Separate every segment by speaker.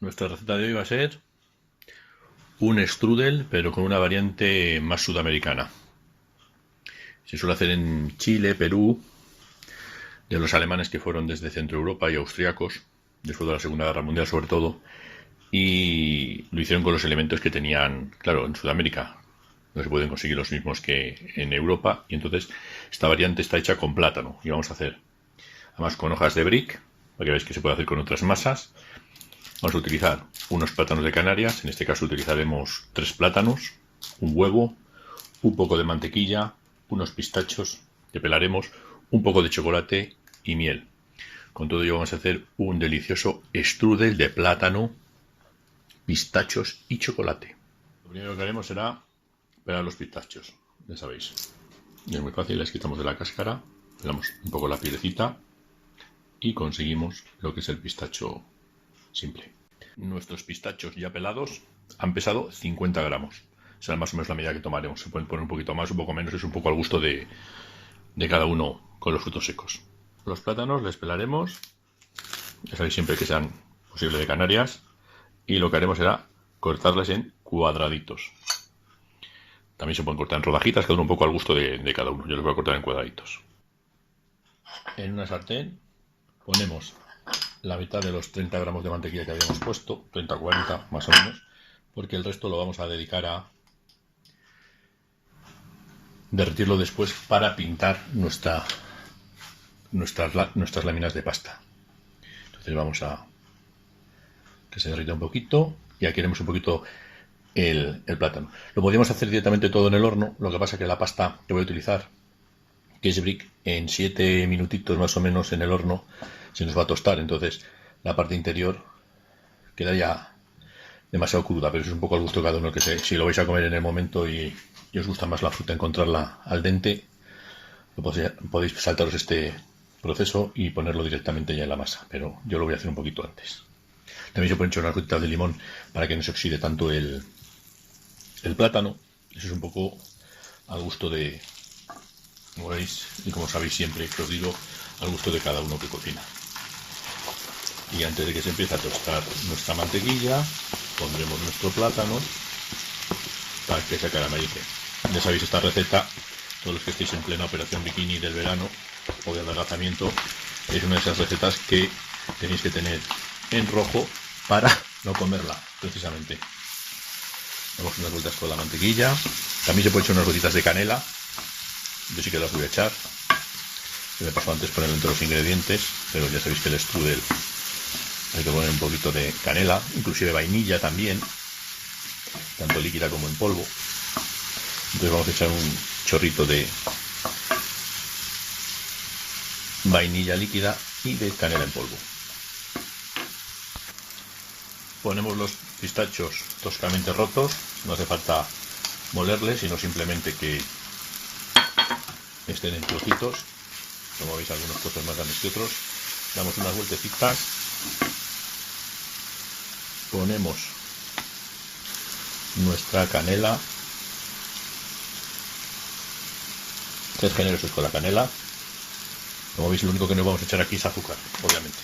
Speaker 1: Nuestra receta de hoy va a ser un strudel, pero con una variante más sudamericana. Se suele hacer en Chile, Perú, de los alemanes que fueron desde Centro Europa y austriacos, después de la Segunda Guerra Mundial sobre todo, y lo hicieron con los elementos que tenían, claro, en Sudamérica. No se pueden conseguir los mismos que en Europa, y entonces esta variante está hecha con plátano, y vamos a hacer, además con hojas de brick, para que veáis que se puede hacer con otras masas. Vamos a utilizar unos plátanos de Canarias, en este caso utilizaremos 3 plátanos, un huevo, un poco de mantequilla, unos pistachos que pelaremos, un poco de chocolate y miel. Con todo ello vamos a hacer un delicioso strudel de plátano, pistachos y chocolate. Lo primero que haremos será pelar los pistachos, ya sabéis. Y es muy fácil, les quitamos de la cáscara, pelamos un poco la pielecita y conseguimos lo que es el pistacho simple. Nuestros pistachos ya pelados han pesado 50 gramos. Será más o menos la medida que tomaremos. Se pueden poner un poquito más, un poco menos, es un poco al gusto de cada uno con los frutos secos. Los plátanos les pelaremos, ya sabéis, siempre que sean posible de Canarias, y lo que haremos será cortarles en cuadraditos. También se pueden cortar en rodajitas, cada uno un poco al gusto de cada uno. Yo los voy a cortar en cuadraditos. En una sartén ponemos la mitad de los 30 gramos de mantequilla que habíamos puesto, 30-40 más o menos, porque el resto lo vamos a dedicar a derretirlo después para pintar nuestras láminas de pasta. Entonces vamos a que se derrita un poquito y aquí haremos un poquito el plátano. Lo podríamos hacer directamente todo en el horno, lo que pasa que la pasta que voy a utilizar, que es brick, en 7 minutitos más o menos en el horno se nos va a tostar, entonces la parte interior queda ya demasiado cruda, pero eso es un poco al gusto de cada uno, que si lo vais a comer en el momento y os gusta más la fruta, encontrarla al dente, podéis saltaros este proceso y ponerlo directamente ya en la masa, pero yo lo voy a hacer un poquito antes. También se pueden echar unas gotitas de limón para que no se oxide tanto el plátano. Eso es un poco al gusto de, como veis y como sabéis siempre que os digo, al gusto de cada uno que cocina. Y antes de que se empiece a tostar nuestra mantequilla, pondremos nuestro plátano para que se caramelice. Ya sabéis, esta receta, todos los que estéis en plena operación bikini del verano o de adelgazamiento, es una de esas recetas que tenéis que tener en rojo para no comerla, precisamente. Damos unas vueltas con la mantequilla. También se puede echar unas gotitas de canela. Yo sí que las voy a echar. Se me pasó antes poner entre los ingredientes, pero ya sabéis que el strudel hay que poner un poquito de canela, inclusive vainilla también, tanto líquida como en polvo. Entonces vamos a echar un chorrito de vainilla líquida y de canela en polvo. Ponemos los pistachos toscamente rotos, no hace falta molerles, sino simplemente que estén en trocitos, como veis algunos trozos más grandes que otros. Damos unas vueltecitas, ponemos nuestra canela, sed generosos con la canela. Como veis, lo único que nos vamos a echar aquí es azúcar, obviamente.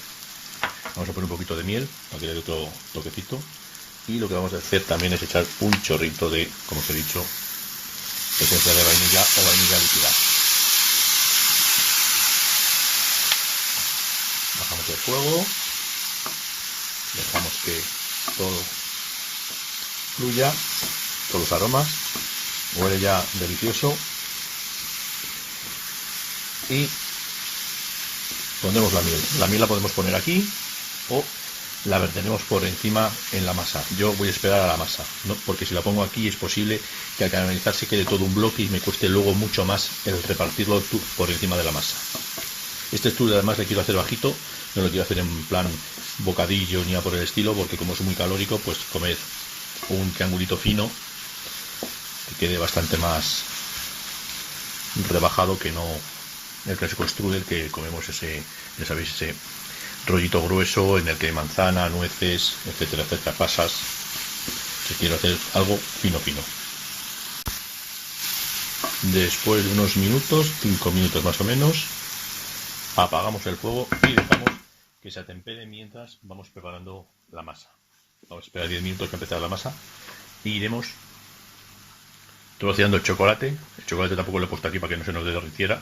Speaker 1: Vamos a poner un poquito de miel para que le dé otro toquecito, y lo que vamos a hacer también es echar un chorrito de, como os he dicho, esencia de vainilla o vainilla líquida. Bajamos el fuego, dejamos que todo fluya, todos los aromas, huele ya delicioso, y pondremos la miel. La miel la podemos poner aquí o la verteremos por encima en la masa. Yo voy a esperar a la masa, ¿no? Porque si la pongo aquí es posible que al caramelizar se quede todo un bloque y me cueste luego mucho más el repartirlo por encima de la masa. Este estudio además le quiero hacer bajito, no lo quiero hacer en plan bocadillo ni nada por el estilo, porque como es muy calórico, pues comer un triangulito fino que quede bastante más rebajado que no el clásico strudel que comemos, ese, ya sabéis, ese rollito grueso en el que hay manzana, nueces, etcétera, etcétera, pasas. Que quiero hacer algo fino. Después de unos minutos, 5 minutos más o menos, apagamos el fuego y dejamos que se atempere mientras vamos preparando la masa. Vamos a esperar 10 minutos que empezar la masa. Y iremos troceando el chocolate. El chocolate tampoco lo he puesto aquí para que no se nos derritiera.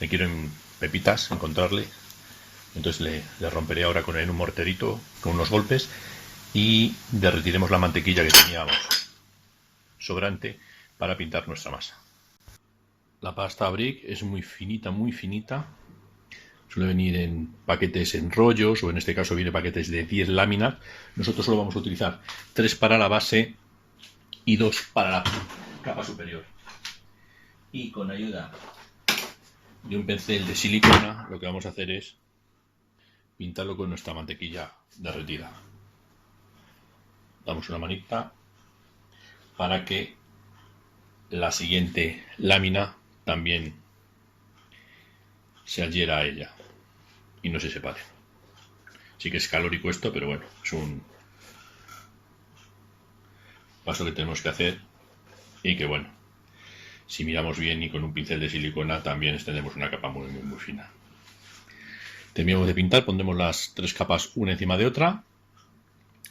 Speaker 1: Le quiero en pepitas, encontrarle. Entonces le romperé ahora en un morterito, con unos golpes. Y derretiremos la mantequilla que teníamos sobrante para pintar nuestra masa. La pasta brick es muy finita, muy finita. Suele venir en paquetes en rollos, o en este caso viene paquetes de 10 láminas. Nosotros solo vamos a utilizar 3 para la base y 2 para la capa superior. Y con ayuda de un pincel de silicona lo que vamos a hacer es pintarlo con nuestra mantequilla derretida. Damos una manita para que la siguiente lámina también se adhiera a ella y no se separe. Sí que es calórico esto, pero bueno, es un paso que tenemos que hacer y que bueno, si miramos bien y con un pincel de silicona también extendemos una capa muy fina. Terminamos de pintar, pondremos las 3 capas una encima de otra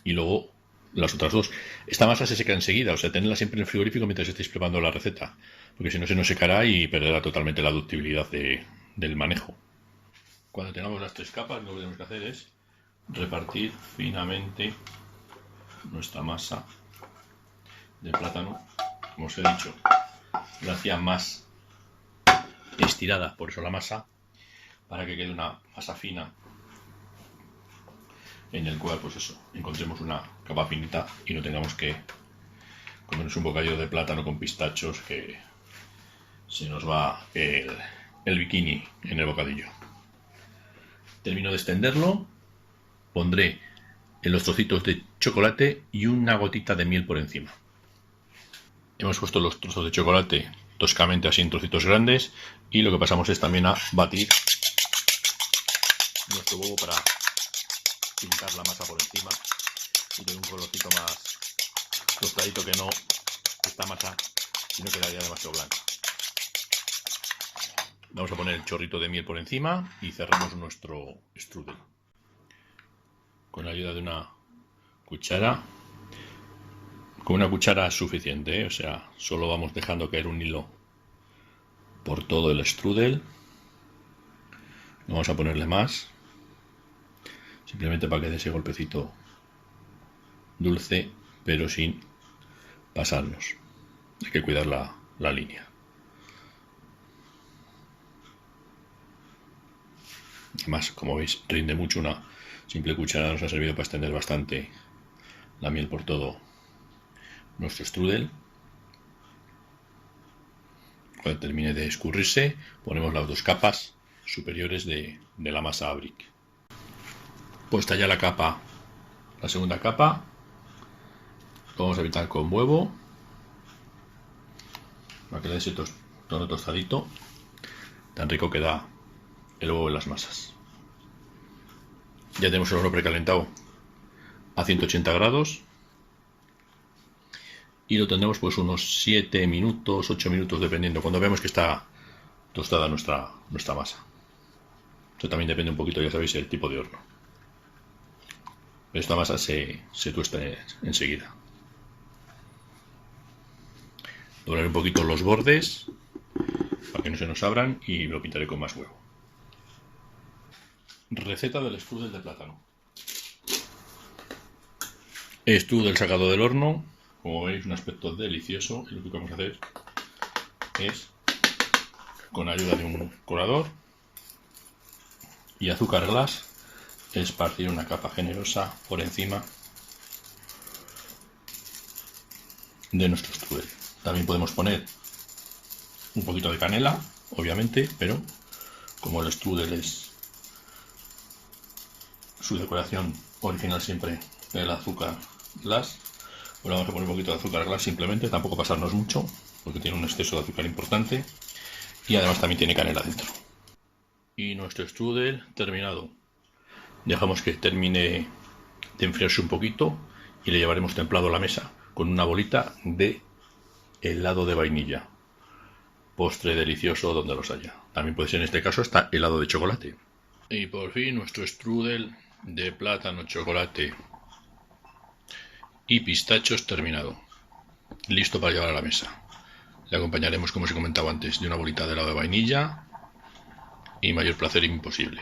Speaker 1: y luego las otras 2. Esta masa se seca enseguida, o sea, tenerla siempre en el frigorífico mientras estéis preparando la receta, porque si no se nos secará y perderá totalmente la ductibilidad del manejo. Cuando tengamos las 3 capas, lo que tenemos que hacer es repartir finamente nuestra masa de plátano. Como os he dicho, la hacía más estirada, por eso la masa, para que quede una masa fina en el cual, pues eso, encontremos una capa finita y no tengamos que comernos un bocadillo de plátano con pistachos que se nos va el bikini en el bocadillo. Termino de extenderlo, pondré en los trocitos de chocolate y una gotita de miel por encima. Hemos puesto los trozos de chocolate toscamente así en trocitos grandes y lo que pasamos es también a batir nuestro huevo para pintar la masa por encima y tener un colorcito más tostadito, que no esta masa si no quedaría demasiado blanca. Vamos a poner el chorrito de miel por encima y cerramos nuestro strudel. Con la ayuda de una cuchara, con una cuchara es suficiente, o sea, solo vamos dejando caer un hilo por todo el strudel. No vamos a ponerle más, simplemente para que dé ese golpecito dulce, pero sin pasarnos. Hay que cuidar la línea. Además, como veis, rinde mucho. Una simple cuchara nos ha servido para extender bastante la miel por todo nuestro strudel. Cuando termine de escurrirse, ponemos las 2 capas superiores de la masa brick. Puesta ya la segunda capa, lo vamos a pintar con huevo para que le dé ese tono tostadito tan rico que da el huevo en las masas. Ya tenemos el horno precalentado a 180 grados y lo tendremos pues unos 7 minutos, 8 minutos, dependiendo, cuando vemos que está tostada nuestra masa. Esto también depende un poquito, ya sabéis, el tipo de horno. Pero esta masa se tuesta enseguida. Doblaré un poquito los bordes para que no se nos abran y lo pintaré con más huevo. Receta del strudel de plátano. Strudel sacado del horno, como veis, un aspecto delicioso, y lo que vamos a hacer es, con ayuda de un colador y azúcar glass, esparcir una capa generosa por encima de nuestro strudel. También podemos poner un poquito de canela, obviamente, pero como el strudel es su decoración original siempre el azúcar glass, pues vamos a poner un poquito de azúcar glass simplemente, tampoco pasarnos mucho porque tiene un exceso de azúcar importante y además también tiene canela dentro. Y nuestro strudel terminado. Dejamos que termine de enfriarse un poquito y le llevaremos templado a la mesa con una bolita de helado de vainilla. Postre delicioso donde los haya. También puede ser en este caso hasta helado de chocolate. Y por fin nuestro strudel de plátano chocolate y pistachos terminado. Listo para llevar a la mesa. Le acompañaremos, como os he comentado antes, de una bolita de helado de vainilla y mayor placer imposible.